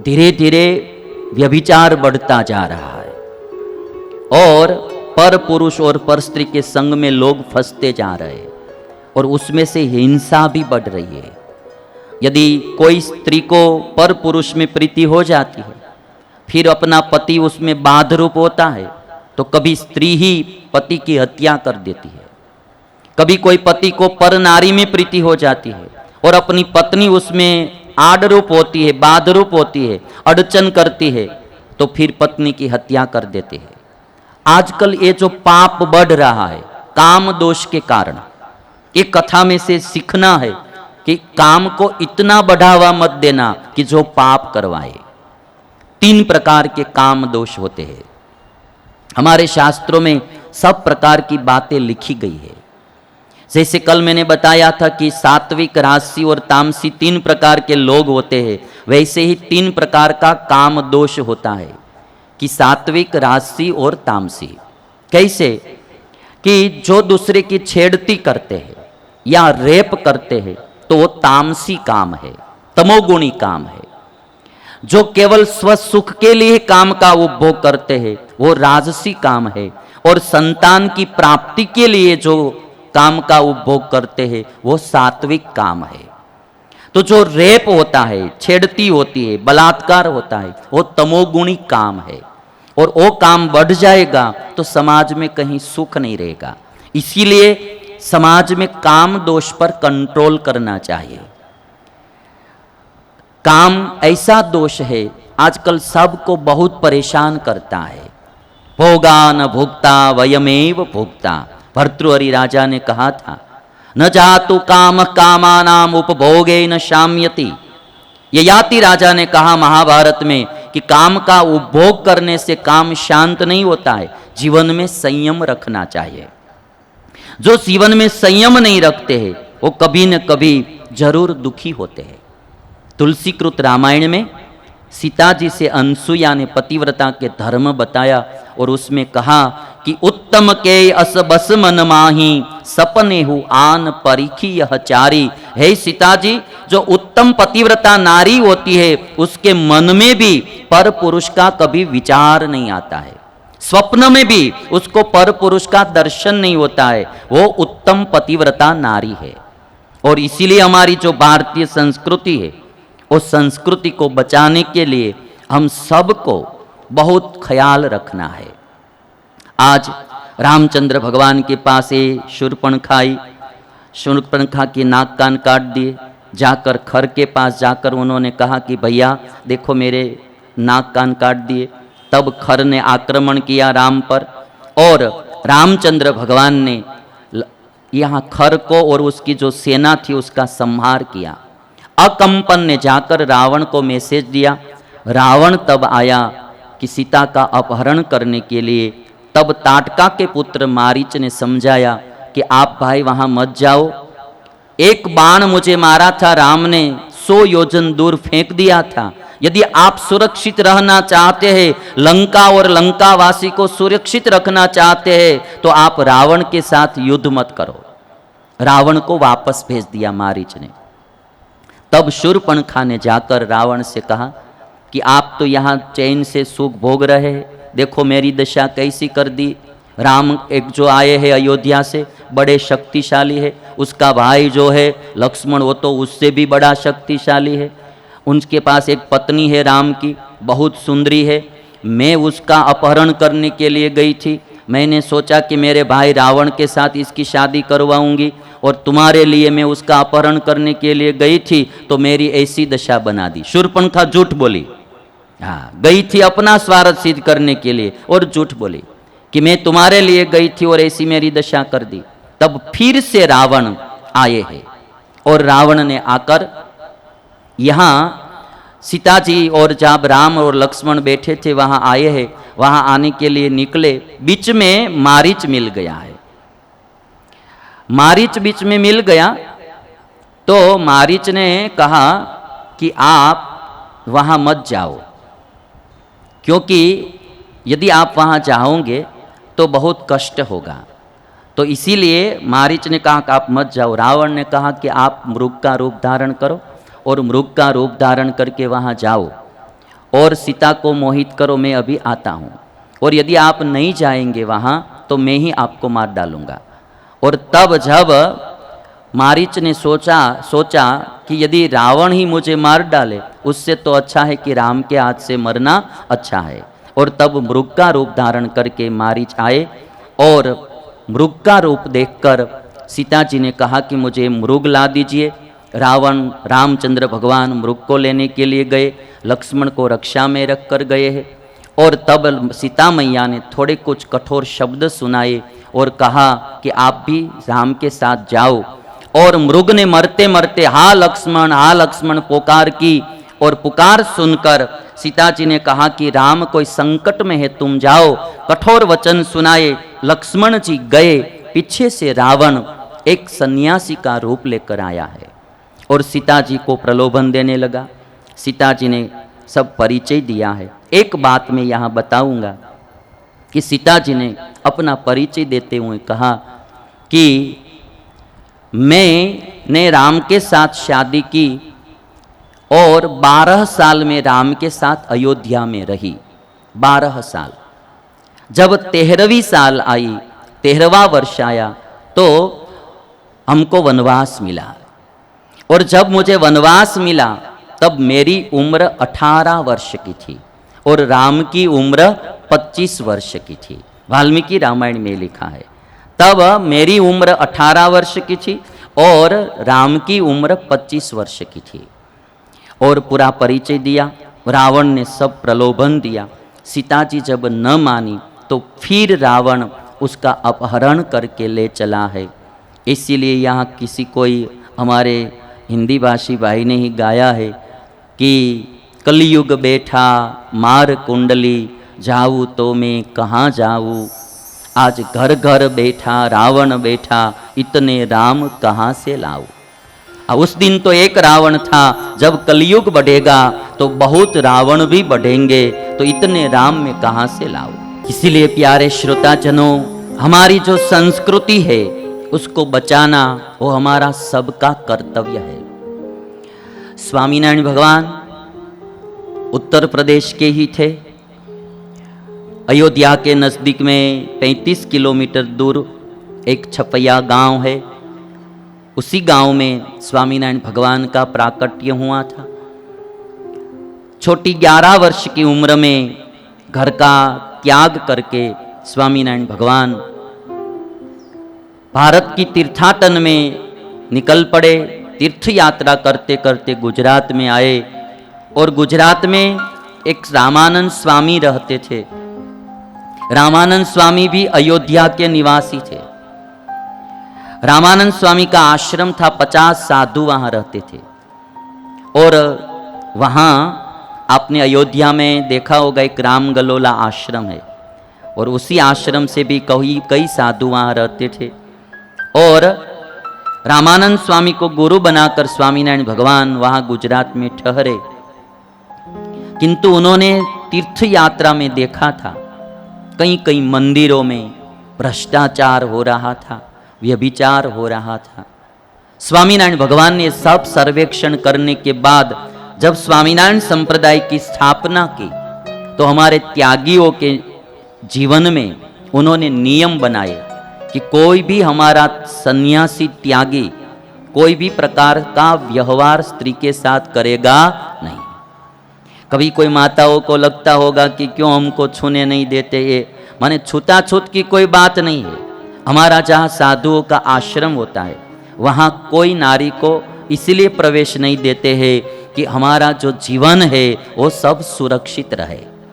धीरे धीरे व्यभिचार बढ़ता जा रहा है और पर पुरुष और पर स्त्री के संग में लोग फंसते जा रहे हैं और उसमें से हिंसा भी बढ़ रही है। यदि कोई स्त्री को पर पुरुष में प्रीति हो जाती है, फिर अपना पति उसमें बाध रूप होता है, तो कभी स्त्री ही पति की हत्या कर देती है। कभी कोई पति को पर नारी में प्रीति हो जाती है और अपनी पत्नी उसमें आड़ रूप होती है, बाध रूप होती है, अड़चन करती है, तो फिर पत्नी की हत्या कर देते हैं। आजकल ये जो पाप बढ़ रहा है काम दोष के कारण, ये कथा में से सीखना है कि काम को इतना बढ़ावा मत देना कि जो पाप करवाए। 3 प्रकार के काम दोष होते हैं। हमारे शास्त्रों में सब प्रकार की बातें लिखी गई है। जैसे कल मैंने बताया था कि सात्विक, राजसी और तामसी 3 प्रकार के लोग होते हैं, वैसे ही 3 प्रकार का काम दोष होता है कि सात्विक, राजसी और तामसी। कैसे? कि जो दूसरे की छेड़ती करते हैं या रेप करते हैं तो वो तामसी काम है, तमोगुणी काम है। जो केवल स्वसुख के लिए काम का उपभोग करते हैं वो राजसी काम है, और संतान की प्राप्ति के लिए जो काम का उपभोग करते हैं वो सात्विक काम है। तो जो रेप होता है, छेड़ती होती है, बलात्कार होता है, वो तमोगुणी काम है, और वो काम बढ़ जाएगा तो समाज में कहीं सुख नहीं रहेगा। इसीलिए समाज में काम दोष पर कंट्रोल करना चाहिए। काम ऐसा दोष है आजकल सबको बहुत परेशान करता है। भोगा न भोक्ता वयमेव भोक्ता, भर्तृहरि राजा ने कहा था, न जातु काम कामानाम उपभोगे न शाम्यति। ययाति राजा ने कहा महाभारत में कि काम का उपभोग करने से काम शांत नहीं होता है, जीवन में संयम रखना चाहिए। जो जीवन में संयम नहीं रखते हैं वो कभी न कभी जरूर दुखी होते हैं। तुलसीकृत रामायण में सीता जी से अनसुया ने पतिव्रता के धर्म बताया और उसमें कहा कि उत्तम के अस बस मन माही सपने हु आन परिखी यह चारी। हे सीता जी, जो उत्तम पतिव्रता नारी होती है उसके मन में भी पर पुरुष का कभी विचार नहीं आता है, स्वप्न में भी उसको पर पुरुष का दर्शन नहीं होता है, वो उत्तम पतिव्रता नारी है। और इसीलिए हमारी जो भारतीय संस्कृति है उस संस्कृति को बचाने के लिए हम सबको बहुत ख्याल रखना है। आज रामचंद्र भगवान के पास शूर्पणखा आई, शूर्पणखा की नाक कान काट दिए। जाकर खर के पास जाकर उन्होंने कहा कि भैया देखो मेरे नाक कान काट दिए। तब खर ने आक्रमण किया राम पर और रामचंद्र भगवान ने यहाँ खर को और उसकी जो सेना थी उसका संहार किया। अकंपन ने जाकर रावण को मैसेज दिया। रावण तब आया कि सीता का अपहरण करने के लिए। तब ताटका के पुत्र मारीच ने समझाया कि आप भाई वहां मत जाओ। एक बाण मुझे मारा था राम ने, 100 योजन दूर फेंक दिया था। यदि आप सुरक्षित रहना चाहते हैं, लंका और लंकावासी को सुरक्षित रखना चाहते हैं, तो आप रावण के साथ युद्ध मत करो। रावण को वापस भेज दिया मारीच ने। तब शूर्पणखा ने जाकर रावण से कहा कि आप तो यहाँ चैन से सुख भोग रहे हैं, देखो मेरी दशा कैसी कर दी। राम एक जो आए हैं अयोध्या से बड़े शक्तिशाली है, उसका भाई जो है लक्ष्मण वो तो उससे भी बड़ा शक्तिशाली है। उनके पास एक पत्नी है राम की, बहुत सुंदरी है। मैं उसका अपहरण करने के लिए गई थी। मैंने सोचा कि मेरे भाई रावण के साथ इसकी शादी करवाऊंगी और तुम्हारे लिए मैं उसका अपहरण करने के लिए गई थी तो मेरी ऐसी दशा बना दी। शूर्पणखा झूठ बोली, हाँ गई थी अपना स्वार्थ सिद्ध करने के लिए और झूठ बोली कि मैं तुम्हारे लिए गई थी और ऐसी मेरी दशा कर दी। तब फिर से रावण आए हैं और रावण ने आकर यहाँ सीता जी और जब राम और लक्ष्मण बैठे थे वहाँ आए हैं। वहाँ आने के लिए निकले, बीच में मारीच मिल गया है। मारीच बीच में मिल गया तो मारीच ने कहा कि आप वहाँ मत जाओ, क्योंकि यदि आप वहाँ जाओगे तो बहुत कष्ट होगा। तो इसीलिए मारीच ने कहा कि आप मत जाओ। रावण ने कहा कि आप मृग का रूप धारण करो और मृग का रूप धारण करके वहाँ जाओ और सीता को मोहित करो, मैं अभी आता हूँ, और यदि आप नहीं जाएंगे वहाँ तो मैं ही आपको मार डालूंगा। और तब जब मारीच ने सोचा कि यदि रावण ही मुझे मार डाले उससे तो अच्छा है कि राम के हाथ से मरना अच्छा है। और तब मृग का रूप धारण करके मारीच आए, और मृग का रूप देखकर सीता जी ने कहा कि मुझे मृग ला दीजिए। रामचंद्र भगवान मृग को लेने के लिए गए, लक्ष्मण को रक्षा में रख कर गए हैं। और तब सीता मैया ने थोड़े कुछ कठोर शब्द सुनाए और कहा कि आप भी राम के साथ जाओ। और मृग ने मरते मरते हा लक्ष्मण पुकार की, और पुकार सुनकर सीता जी ने कहा कि राम कोई संकट में है, तुम जाओ। कठोर वचन सुनाए, लक्ष्मण जी गए। पीछे से रावण एक सन्यासी का रूप लेकर आया है और सीता जी को प्रलोभन देने लगा। सीता जी ने सब परिचय दिया है। एक बात मैं यहाँ बताऊंगा कि सीता जी ने अपना परिचय देते हुए कहा कि मैंने राम के साथ शादी की और 12 साल में राम के साथ अयोध्या में रही। 12 साल। जब 13वीं साल आई, 13वां वर्ष आया तो हमको वनवास मिला। और जब मुझे वनवास मिला तब मेरी उम्र 18 वर्ष की थी और राम की उम्र 25 वर्ष की थी। वाल्मीकि रामायण में लिखा है। तब मेरी उम्र 18 वर्ष की थी और राम की उम्र 25 वर्ष की थी। और पूरा परिचय दिया। रावण ने सब प्रलोभन दिया। सीता जी जब न मानी तो फिर रावण उसका अपहरण करके ले चला है। इसीलिए यहाँ किसी कोई हमारे हिंदी भाषी भाई ने ही गाया है कि कलयुग बैठा मार कुंडली, जाऊँ तो मैं कहाँ जाऊँ। आज घर घर बैठा रावण बैठा, इतने राम कहाँ से लाऊं। उस दिन तो एक रावण था, जब कलयुग बढ़ेगा तो बहुत रावण भी बढ़ेंगे, तो इतने राम में कहाँ से लाऊं। इसीलिए प्यारे श्रोताजनों, हमारी जो संस्कृति है उसको बचाना वो हमारा सबका कर्तव्य है। स्वामीनारायण भगवान उत्तर प्रदेश के ही थे। अयोध्या के नज़दीक में 35 किलोमीटर दूर एक छपैया गांव है। उसी गांव में स्वामीनारायण भगवान का प्राकट्य हुआ था। छोटी 11 वर्ष की उम्र में घर का त्याग करके स्वामीनारायण भगवान भारत की तीर्थाटन में निकल पड़े। तीर्थ यात्रा करते करते गुजरात में आए और गुजरात में एक रामानंद स्वामी रहते थे। रामानंद स्वामी भी अयोध्या के निवासी थे। रामानंद स्वामी का आश्रम था, 50 साधु वहां रहते थे। और वहां आपने अयोध्या में देखा होगा एक रामगलोला आश्रम है, और उसी आश्रम से भी कई साधु वहां रहते थे। और रामानंद स्वामी को गुरु बनाकर स्वामीनारायण भगवान वहां गुजरात में ठहरे। किंतु उन्होंने तीर्थ यात्रा में देखा था कई कई मंदिरों में भ्रष्टाचार हो रहा था, व्यभिचार हो रहा था। स्वामीनारायण भगवान ने सब सर्वेक्षण करने के बाद जब स्वामीनारायण संप्रदाय की स्थापना की तो हमारे त्यागियों के जीवन में उन्होंने नियम बनाए कि कोई भी हमारा सन्यासी त्यागी कोई भी प्रकार का व्यवहार स्त्री के साथ करेगा नहीं। कभी कोई माताओं को लगता होगा कि क्यों हमको छूने नहीं देते, ये माने छूता छूत की कोई बात नहीं है। हमारा जहाँ साधुओं का आश्रम होता है वहाँ कोई नारी को इसलिए प्रवेश नहीं देते हैं कि हमारा जो जीवन है वो सब सुरक्षित रहे।